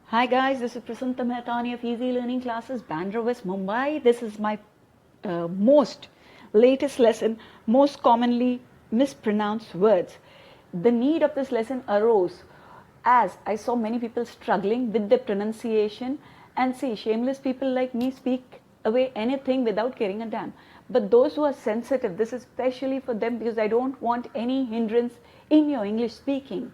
Hi guys, this is Prasanta Mehtani of Easy Learning Classes, Bandra West, Mumbai. This is my most latest lesson, most commonly mispronounced words. The need of this lesson arose as I saw many people struggling with the pronunciation, and see, shameless people like me speak away anything without caring a damn. But those who are sensitive, this is especially for them because I don't want any hindrance in your English speaking.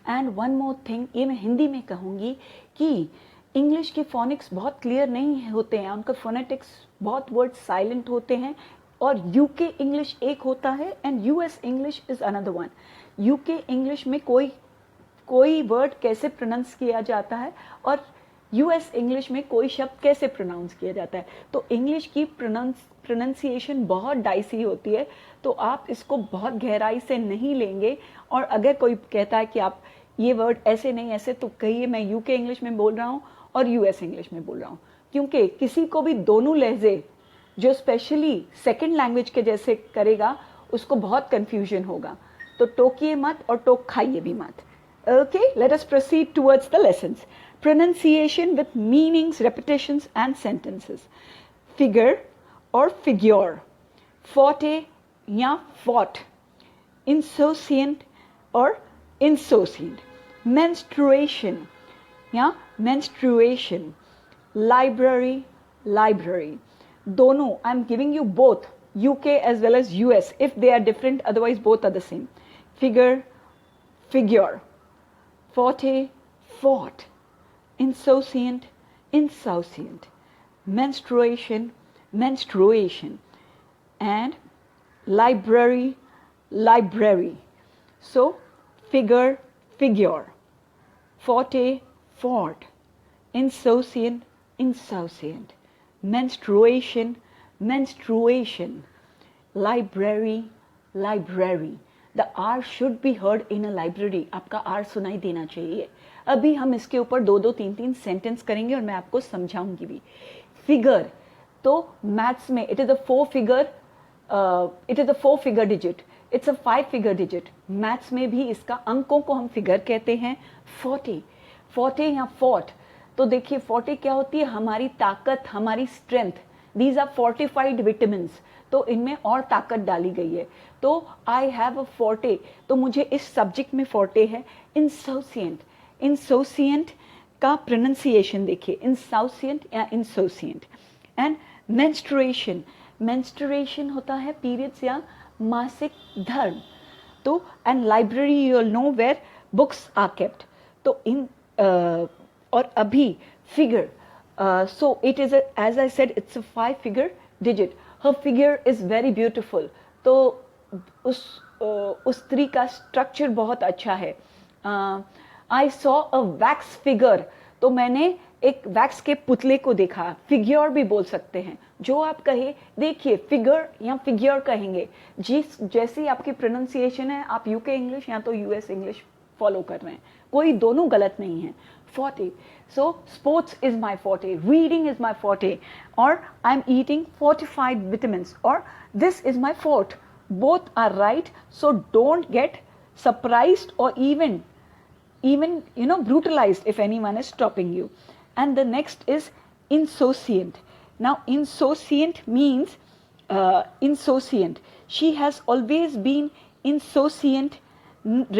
And one more thing, ये मैं हिंदी में कहूँगी कि English के phoenix बहुत clear नहीं होते हैं, उनका फोनेटिक्स बहुत वर्ड साइलेंट होते हैं, और यूके इंग्लिश एक होता है and US English is another one. UK English में कोई वर्ड कैसे प्रोनाउंस किया जाता है और यूएस इंग्लिश में कोई शब्द कैसे प्रोनाउंस किया जाता है. तो इंग्लिश की प्रोनाउंसिएशन बहुत डाइसी होती है, तो आप इसको बहुत गहराई से नहीं लेंगे. और अगर कोई कहता है कि आप ये वर्ड ऐसे नहीं ऐसे, तो कहिए मैं यूके इंग्लिश में बोल रहा हूँ और यूएस इंग्लिश में बोल रहा हूँ, क्योंकि किसी को भी दोनों लहजे जो स्पेशली सेकंड लैंग्वेज के जैसे करेगा उसको बहुत कंफ्यूजन होगा. तो टोकिए मत और टोक खाइए भी मत. Okay, let us proceed towards the lessons. Pronunciation with meanings, repetitions and sentences. Figure or figure. Forte या fought. Insouciant or insouciant. Menstruation या menstruation. Library, library. दोनों, I am giving you both UK as well as US if they are different, otherwise both are the same. Figure, figure. Forte, fought. Insouciant, insouciant. Menstruation, menstruation. And library, library. So, figure, figure. Forte, fought. Insouciant, insouciant. Menstruation, menstruation. Library, library. The R should be heard in a library. आपका R सुनाई देना चाहिए. अभी हम इसके ऊपर दो तीन सेंटेंस करेंगे और मैं आपको समझाऊंगी भी. फिगर तो मैथ्स में it is a four figure digit, it's a 5 figure digit. Maths में भी इसका अंकों को हम फिगर कहते हैं. 40 या फोर्ट, तो देखिए 40 क्या होती है, हमारी ताकत, हमारी strength. These are fortified vitamin, तो इनमें और ताकत डाली गई है. तो आई हैव अ फोर्टे, तो मुझे इस सब्जेक्ट में फोर्टे है. इंसोसिएंट, इंसोसिएंट का प्रोनाउंसिएशन देखिए, इंसोसिएंट या इंसोसिएंट. एंड मेंस्ट्रुएशन, मेंस्ट्रुएशन होता है पीरियड्स या मासिक धर्म. तो and library you will know where books are kept. तो इन और अभी figure, so it is a, as I said, it's a 5 figure digit. Her figure is very beautiful. तो उस स्त्री का स्ट्रक्चर बहुत अच्छा है. I saw a wax figure, तो मैंने एक वैक्स के पुतले को देखा. फिग्योर भी बोल सकते हैं, जो आप कहे. देखिए फिगर या फिग्योर कहेंगे जिस जैसी आपकी प्रोनाउंसिएशन है. आप यूके इंग्लिश या तो यूएस इंग्लिश फॉलो कर रहे हैं, कोई दोनों गलत नहीं है. 40. So sports is my forte, reading is my forte, or I'm eating fortified vitamins, or this is my fort. Both are right, so don't get surprised or even brutalized if anyone is stopping you. And the next is insouciant. Now insouciant means insouciant. She has always been insouciant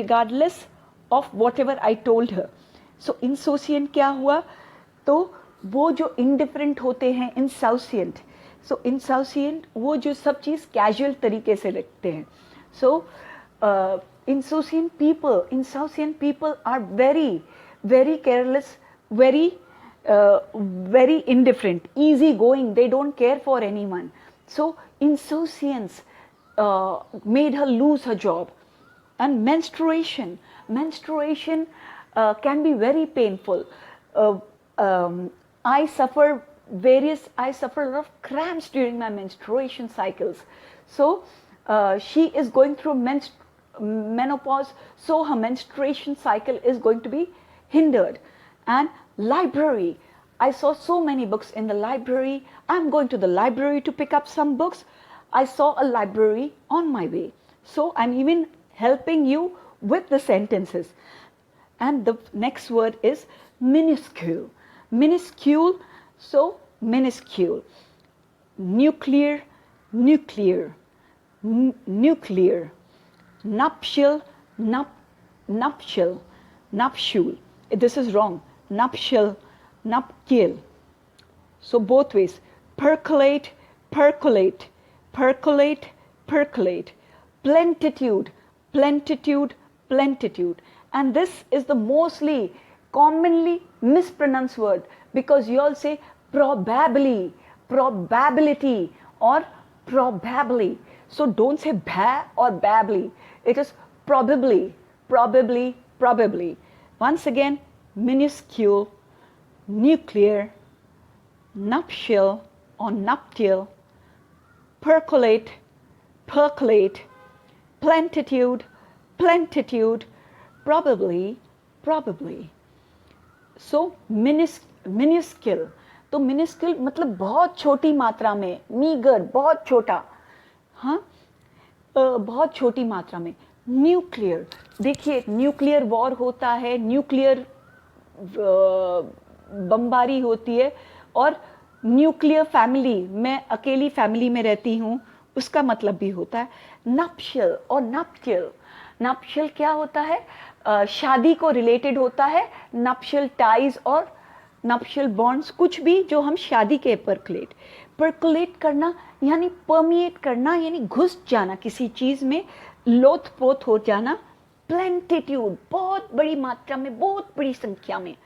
regardless of whatever I told her. सो इंसोसिएंट क्या हुआ, तो वो जो indifferent होते हैं इंसाउसिएंट. सो इंसाउसिएंट वो जो सब चीज़ कैजुअल तरीके से रखते हैं. So insouciant people are very very careless, very indifferent, easy going, they don't care for anyone. So insouciance made her lose her job. And menstruation can be very painful. I suffer a lot of cramps during my menstruation cycles. So she is going through menopause, so her menstruation cycle is going to be hindered. And library, I saw so many books in the library. I'm going to the library to pick up some books. I saw a library on my way. So I'm even helping you with the sentences. And the next word is minuscule. Minuscule, so minuscule. Nuclear, nuclear. Nuclear. Nuptial, nuptial. Nuptial. This is wrong. Nuptial, nuptial. So both ways. Percolate, percolate. Percolate, percolate. Plentitude, plentitude, plentitude. And this is the mostly commonly mispronounced word, because you all say probably, probability, or probably. So don't say bha or bably. It is probably, probably, probably. Once again, minuscule, nuclear, nuptial or nuptial, percolate, percolate, plentitude, plentitude, probably, probably. So minuscule. तो minuscule मतलब बहुत छोटी मात्रा में, meager, बहुत छोटा, हाँ, बहुत छोटी मात्रा में. न्यूक्लियर, देखिए न्यूक्लियर वॉर होता है, न्यूक्लियर बमबारी होती है, और न्यूक्लियर फैमिली, मैं अकेली फैमिली में रहती हूँ, उसका मतलब भी होता है. नप्शियल और नप्टियल. नप्शियल क्या होता है? शादी को रिलेटेड होता है. नप्शियल टाइज और नप्शियल बॉन्ड्स, कुछ भी जो हम शादी के परकुलेट. परकुलेट करना यानी परमिएट करना, यानी घुस जाना किसी चीज में, लोथ पोथ हो जाना. प्लेंटिट्यूड, बहुत बड़ी मात्रा में, बहुत बड़ी संख्या में.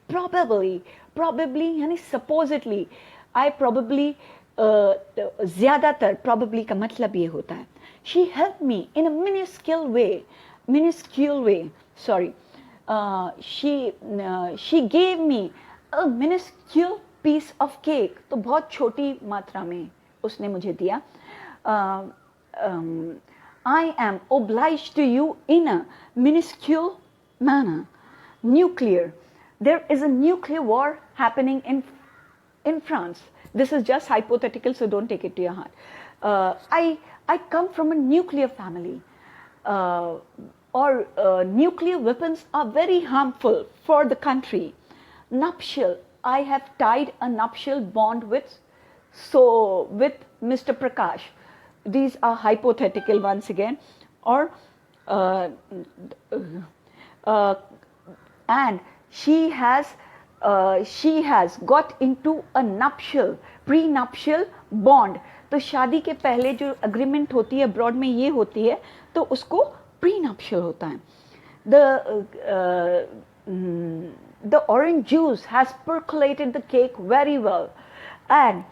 प्रोबेबली, प्रोबेबली यानी सपोजिटली. आई प्रोबेबली, ज्यादातर. प्रोबेबली का मतलब ये होता है. She help me in a minuscule way, minuscule way, sorry. She gave me a minuscule piece of cake. तो बहुत छोटी मात्रा में उसने मुझे दिया. I am obliged to you in a minuscule manner. Nuclear. There is a nuclear war happening in France. This is just hypothetical, so don't take it to your heart. I come from a nuclear family. Nuclear weapons are very harmful for the country. Nuptial. I have tied a nuptial bond with Mr. Prakash. These are hypothetical once again. Or and she has got into a nuptial, prenuptial bond. तो शादी के पहले जो agreement होती है abroad में, ये होती है, तो उसको prenuptial होता है. The orange juice has percolated the cake very well, and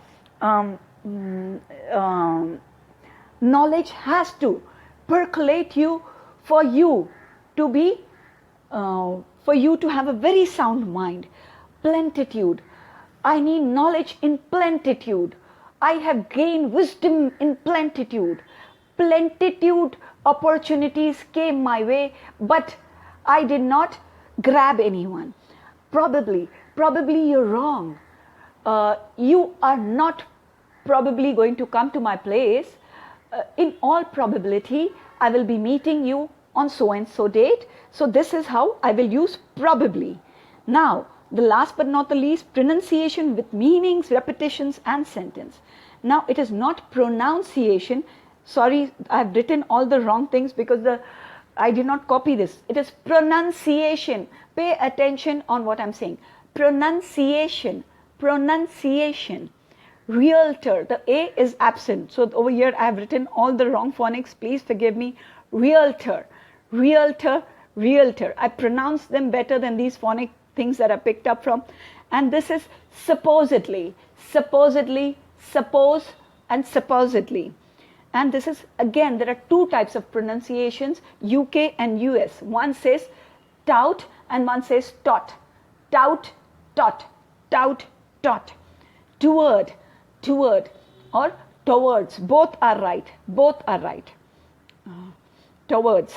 knowledge has to percolate you for you to have a very sound mind. Plentitude. I need knowledge in plentitude. I have gained wisdom in plentitude. Plentitude opportunities came my way, but I did not grab anyone. Probably you're wrong. You are not probably going to come to my place. In all probability, I will be meeting you on so and so date. So this is how I will use probably. Now, the last but not the least, pronunciation with meanings, repetitions and sentence. Now, it is not pronunciation. Sorry, I have written all the wrong things because I did not copy this. It is pronunciation. Pay attention on what I'm saying. Pronunciation. Pronunciation. Realtor. The A is absent. So over here I have written all the wrong phonics. Please forgive me. Realtor. Realtor. Realtor. I pronounce them better than these phonic things that I picked up from. And this is supposedly. Supposedly. Suppose and supposedly. And this is, again, there are two types of pronunciations, UK and US. One says tout and one says tot. Tout, tot. Tout, tot. Toward, toward, or towards. Both are right. Both are right. Towards.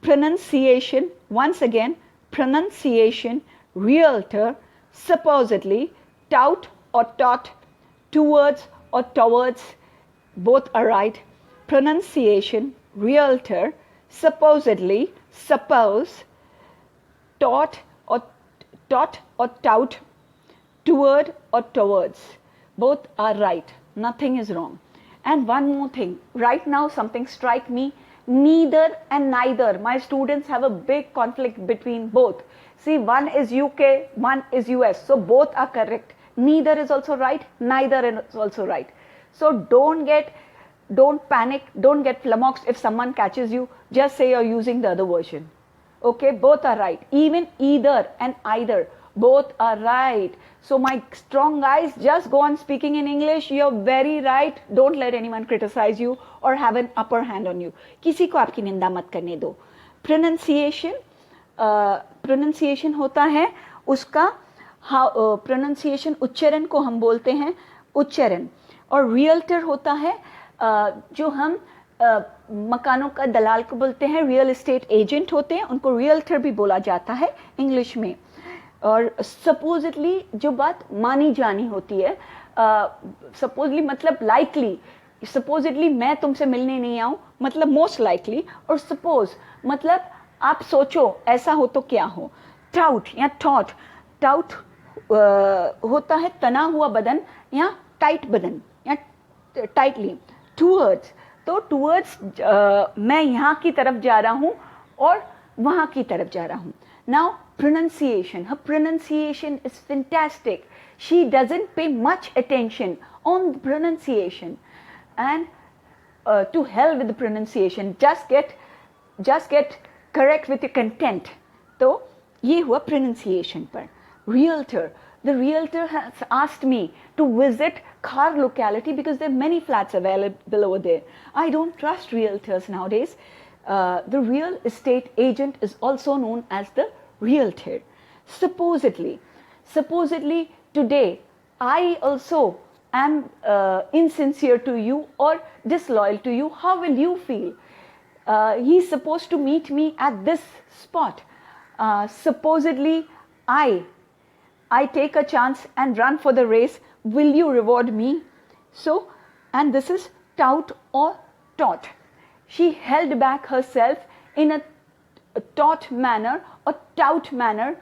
Pronunciation, once again, pronunciation, realtor, supposedly, tout or tot, towards or towards, both are right. Pronunciation, realtor, supposedly, suppose, taught or tout, toward or towards. Both are right. Nothing is wrong. And one more thing. Right now something strike me. Neither and neither. My students have a big conflict between both. See, one is UK, one is US. So both are correct. Neither is also right. Neither is also right. So don't panic. Don't get flummoxed if someone catches you. Just say you're using the other version. Okay, both are right. Even either and either, both are right. So my strong guys, just go on speaking in English. You're very right. Don't let anyone criticize you or have an upper hand on you. किसी को आपकी निंदा मत करने दो. Pronunciation होता है उसका pronunciation, उच्चारण को हम बोलते हैं उच्चारण. और realtor होता है जो हम मकानों का दलाल को बोलते हैं, रियल एस्टेट एजेंट होते हैं, उनको रियल्टर भी बोला जाता है इंग्लिश में. और सपोजिटली जो बात मानी जानी होती है, सपोजली मतलब लाइकली, सपोजिटली मैं तुमसे मिलने नहीं आऊँ मतलब मोस्ट लाइकली, और सपोज मतलब आप सोचो ऐसा हो तो क्या हो. टाउट या टॉट, टाउट होता है तना हुआ बदन या टाइट बदन या टाइटली. टूवर्ड्स, तो टूवर्ड्स मैं यहाँ की तरफ जा रहा हूँ और वहाँ की तरफ जा रहा हूँ. Now pronunciation, her pronunciation is fantastic. She doesn't pay much attention on the pronunciation, and to hell with the pronunciation, just get correct with your content. तो ये हुआ pronunciation पर. Realtor, the realtor has asked me to visit Khar locality because there are many flats available over there. I don't trust realtors nowadays. The real estate agent is also known as the realtor. Supposedly today I also am insincere to you or disloyal to you. How will you feel? He's supposed to meet me at this spot. Supposedly I take a chance and run for the race. Will you reward me? So, and this is tout or taught. She held back herself in a taut manner or tout manner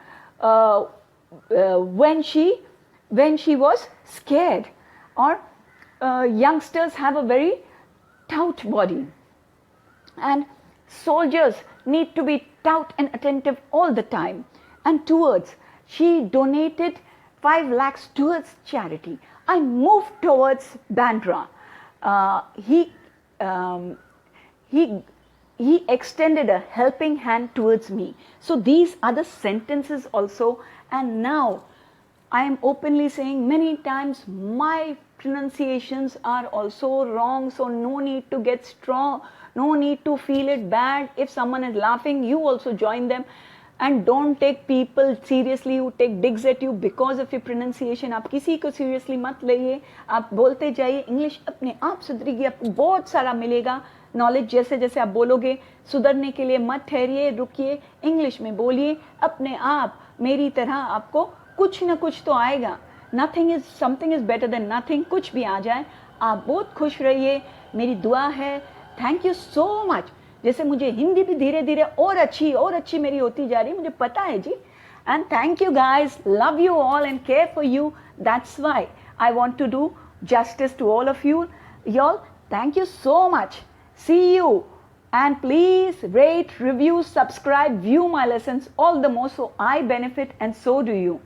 when she was scared. Or youngsters have a very tout body, and soldiers need to be tout and attentive all the time. And towards, she donated 5 lakhs towards charity. I moved towards Bandra. He extended a helping hand towards me. So these are the sentences also. And now I am openly saying many times my pronunciations are also wrong. So no need to get strong. No need to feel it bad. If someone is laughing, you also join them. And don't take people seriously who take digs at you because of your pronunciation. आप किसी को seriously मत लइए. आप बोलते जाइए. English अपने आप सुधरेगी. आपको बहुत सारा मिलेगा. नॉलेज जैसे जैसे आप बोलोगे. सुधरने के लिए मत ठहरिए, रुकिए. इंग्लिश में बोलिए. अपने आप मेरी तरह आपको कुछ ना कुछ तो आएगा. Something is better than nothing. कुछ भी आ जाए, आप बहुत खुश रहिए. मेरी दुआ है. Thank you so much. जैसे मुझे हिंदी भी धीरे धीरे और अच्छी मेरी होती जा रही है, मुझे पता है ji. And thank you guys. Love you all and care for you. That's why I want to do justice to all of you. Y'all, thank you so much. See you. And please rate, review, subscribe, view my lessons all the more so I benefit and so do you.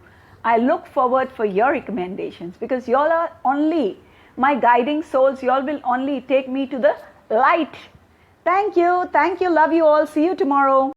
I look forward for your recommendations because y'all are only my guiding souls. Y'all will only take me to the light. Thank you. Love you all. See you tomorrow.